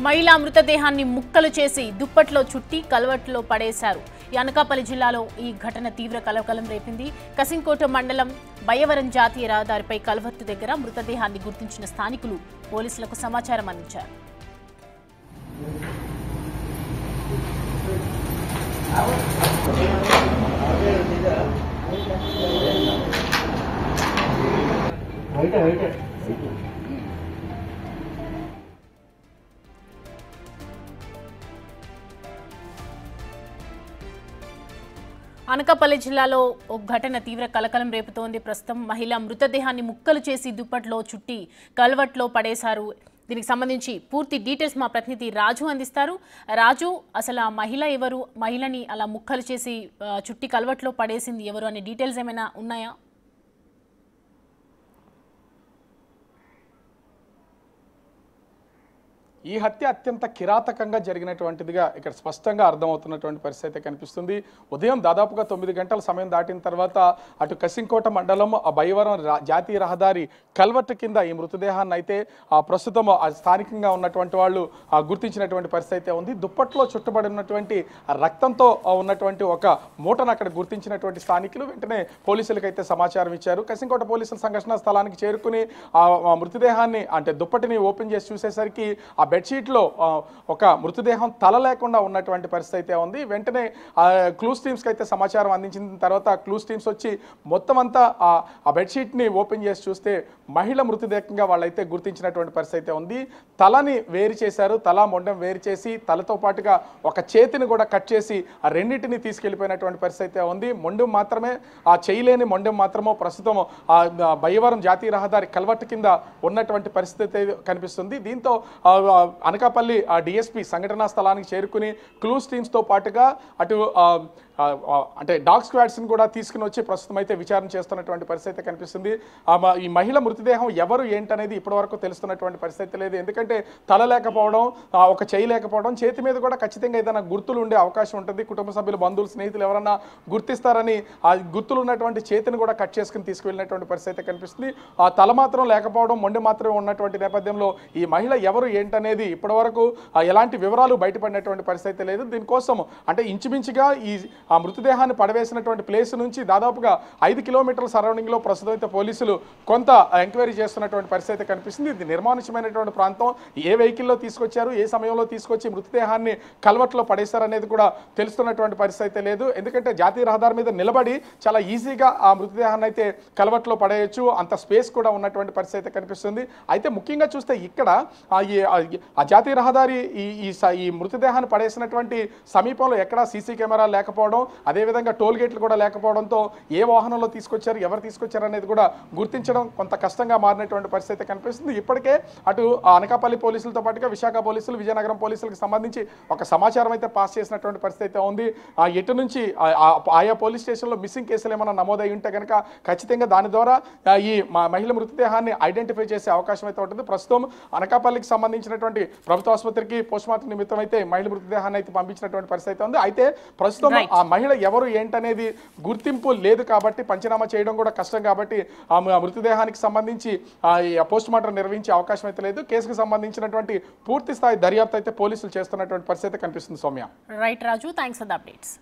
మహిళా మృతదేహాన్ని ముక్కలు చేసి దుప్పట్లో చుట్టి కల్వర్టులో పడేశారు. అనకాపల్లి జిల్లాలో ఈ ఘటన తీవ్ర కలకలం రేపింది. కసింకోట మండలం బయ్యవరం జాతీయ రహదారిపై కల్వర్టు దగ్గర మృతదేహాన్ని గుర్తించిన స్థానికులు పోలీసులకు సమాచారం అందించారు. అనకాపల్లి జిల్లాలో ఒక ఘటన తీవ్ర కలకలం రేపుతోంది. ప్రస్తుతం మహిళ మృతదేహాన్ని ముక్కలు చేసి దుప్పట్లో చుట్టి కల్వర్ట్లో పడేశారు. దీనికి సంబంధించి పూర్తి డీటెయిల్స్ మా ప్రతినిధి రాజు అందిస్తారు. రాజు, అసలు ఆ మహిళ ఎవరు, మహిళని అలా ముక్కలు చేసి చుట్టి కల్వర్ట్లో పడేసింది ఎవరు అనే డీటెయిల్స్ ఏమైనా ఉన్నాయా? ఈ హత్య అత్యంత కిరాతకంగా జరిగినటువంటిదిగా ఇక్కడ స్పష్టంగా అర్థమవుతున్నటువంటి పరిస్థితి కనిపిస్తుంది. ఉదయం దాదాపుగా 9 గంటల సమయం దాటిన తర్వాత అటు కసింకోట మండలం బయ్యవరం జాతీయ రహదారి కల్వర్ట్ కింద ఈ మృతదేహాన్ని అయితే ప్రస్తుతం స్థానికంగా ఉన్నటువంటి వాళ్ళు గుర్తించినటువంటి పరిస్థితి ఉంది. దుప్పట్లో చుట్టబడినటువంటి రక్తంతో ఉన్నటువంటి ఒక మూటను అక్కడ గుర్తించినటువంటి స్థానికులు వెంటనే పోలీసులకు అయితే సమాచారం ఇచ్చారు. కసింకోట పోలీసులు సంఘటనా స్థలానికి చేరుకుని ఆ మృతదేహాన్ని అంటే దుప్పటిని ఓపెన్ చేసి చూసేసరికి ఆ బెడ్షీట్లో ఒక మృతదేహం తల లేకుండా ఉన్నటువంటి పరిస్థితి అయితే ఉంది. వెంటనే క్లూస్ టీమ్స్కి అయితే సమాచారం అందించిన తర్వాత క్లూస్ టీమ్స్ వచ్చి మొత్తం అంతా ఆ బెడ్షీట్ని ఓపెన్ చేసి చూస్తే మహిళ మృతదేహంగా వాళ్ళైతే గుర్తించినటువంటి పరిస్థితి అయితే ఉంది. తలని వేరు చేశారు, తల మొండెం వేరు చేసి తలతో పాటుగా ఒక చేతిని కూడా కట్ చేసి ఆ రెండింటిని తీసుకెళ్లిపోయినటువంటి పరిస్థితి అయితే ఉంది. మొండెం మాత్రమే, ఆ చేయలేని మొండెం మాత్రమో ప్రస్తుతం ఆ బయ్యవరం జాతీయ రహదారి కల్వర్ట్ కింద ఉన్నటువంటి పరిస్థితి కనిపిస్తుంది. దీంతో అనకాపల్లి డిఎస్పీ సంఘటనా స్థలానికి చేరుకుని క్లూస్ టీమ్స్తో పాటుగా అటు అంటే డాగ్ స్క్వాడ్స్ని కూడా తీసుకుని వచ్చి ప్రస్తుతం అయితే విచారణ చేస్తున్నటువంటి పరిస్థితి కనిపిస్తుంది. ఈ మహిళ మృతదేహం ఎవరు ఏంటనేది ఇప్పటివరకు తెలుస్తున్నటువంటి పరిస్థితి లేదు. ఎందుకంటే తల లేకపోవడం, ఒక చేయి లేకపోవడం, చేతి మీద కూడా ఖచ్చితంగా ఏదైనా గుర్తులు ఉండే అవకాశం ఉంటుంది. కుటుంబ సభ్యులు, బంధువులు, స్నేహితులు ఎవరన్నా గుర్తిస్తారని ఆ గుర్తులు ఉన్నటువంటి చేతిని కూడా కట్ చేసుకుని తీసుకువెళ్ళినటువంటి పరిస్థితి కనిపిస్తుంది. ఆ తల మాత్రం లేకపోవడం, మొండె మాత్రమే ఉన్నటువంటి నేపథ్యంలో ఈ మహిళ ఎవరు ఏంటనేది ఇప్పటివరకు ఎలాంటి వివరాలు బయటపడినటువంటి పరిస్థితి లేదు. దీనికోసం అంటే ఇంచుమించుగా ఆ మృతదేహాన్ని పడవేసినటువంటి ప్లేస్ నుంచి దాదాపుగా 5 కిలోమీటర్ల సరౌండింగ్లో ప్రస్తుతం అయితే పోలీసులు కొంత ఎంక్వైరీ చేస్తున్నటువంటి పరిస్థితి కనిపిస్తుంది. ఇది నిర్మానుష్యమైనటువంటి ప్రాంతం. ఏ వెహికల్లో తీసుకొచ్చారు, ఏ సమయంలో తీసుకొచ్చి మృతదేహాన్ని కల్వర్ట్లో పడేశారనేది కూడా తెలుస్తున్నటువంటి పరిస్థితి లేదు. ఎందుకంటే జాతీయ రహదారి మీద నిలబడి చాలా ఈజీగా ఆ మృతదేహాన్ని అయితే కల్వర్ట్లో పడేయచ్చు, అంత స్పేస్ కూడా ఉన్నటువంటి పరిస్థితి కనిపిస్తుంది. అయితే ముఖ్యంగా చూస్తే ఇక్కడ ఆ జాతీయ రహదారి ఈ మృతదేహాన్ని పడేసినటువంటి సమీపంలో ఎక్కడా సీసీ కెమెరా లేకపోవడం, అదేవిధంగా టోల్ గేట్లు కూడా లేకపోవడంతో ఏ వాహనంలో తీసుకొచ్చారు, ఎవరు తీసుకొచ్చారు అనేది కూడా గుర్తించడం కొంత కష్టంగా మారినటువంటి పరిస్థితి కనిపిస్తుంది. ఇప్పటికే అటు అనకాపల్లి పోలీసులతో పాటుగా విశాఖ పోలీసులు, విజయనగరం పోలీసులకు సంబంధించి ఒక సమాచారం అయితే పాస్ చేసినటువంటి పరిస్థితి ఉంది. ఎటు నుంచి ఆయా పోలీస్ స్టేషన్లో మిస్సింగ్ కేసులు ఏమైనా నమోదై ఉంటే కనుక ఖచ్చితంగా దాని ద్వారా ఈ మహిళ మృతదేహాన్ని ఐడెంటిఫై చేసే అవకాశం అయితే ఉంటుంది. ప్రస్తుతం అనకాపల్లికి సంబంధించినటువంటి ప్రభుత్వ ఆసుపత్రికి పోస్ట్మార్టం నిమిత్తం అయితే మహిళ మృతదేహాన్ని అయితే పంపించినటువంటి పరిస్థితి ఉంది. అయితే ప్రస్తుతం ఆ మహిళ ఎవరు ఏంటనేది గుర్తింపు లేదు కాబట్టి, పంచనామా చేయడం కూడా కష్టం కాబట్టి ఆ మృతదేహానికి సంబంధించి పోస్ట్ మార్టం నిర్వహించే అవకాశం అయితే లేదు. కేసుకు సంబంధించినటువంటి పూర్తి స్థాయి దర్యాప్తు అయితే పోలీసులు చేస్తున్నటువంటి పరిస్థితి కనిపిస్తుంది. Soumya. Right Raju, thanks for the updates.